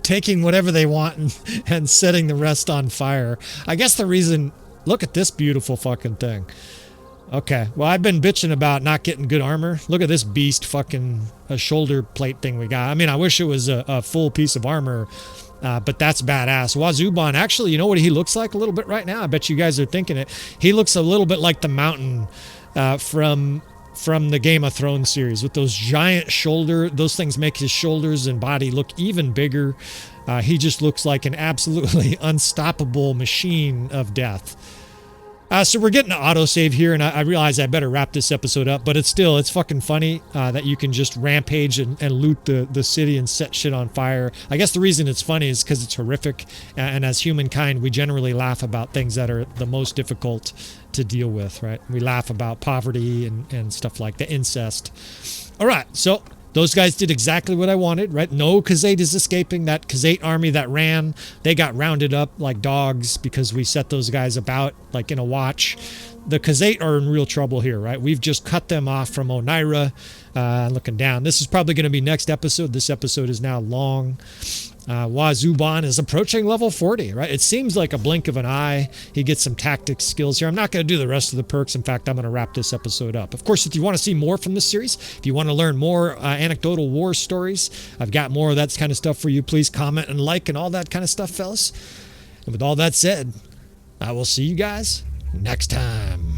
taking whatever they want and setting the rest on fire. I guess the reason. Look at this beautiful fucking thing. Okay, well, I've been bitching about not getting good armor. Look at this beast fucking a shoulder plate thing we got. I mean, I wish it was a full piece of armor. But that's badass. Wazuban, actually, you know what he looks like a little bit right now? I bet you guys are thinking it. He looks a little bit like the mountain from the Game of Thrones series with those giant those things make his shoulders and body look even bigger. He just looks like an absolutely unstoppable machine of death. So we're getting an autosave here, and I realize I better wrap this episode up, but it's fucking funny that you can just rampage and loot the city and set shit on fire. I guess the reason it's funny is because it's horrific, and as humankind, we generally laugh about things that are the most difficult to deal with, right? We laugh about poverty and stuff like the incest. All right, so those guys did exactly what I wanted, right? No Khazate is escaping. That Khazate army that ran, they got rounded up like dogs because we set those guys about like in a watch. The Khazate are in real trouble here, right? We've just cut them off from Oneira. Looking down. This is probably going to be next episode. This episode is now long. Wazuban is approaching level 40, right? It seems like a blink of an eye. He gets some tactics skills here. I'm not going to do the rest of the perks. In fact, I'm going to wrap this episode up. Of course, if you want to see more from this series, if you want to learn more anecdotal war stories, I've got more of that kind of stuff for you. Please comment and like and all that kind of stuff, fellas. And with all that said, I will see you guys next time.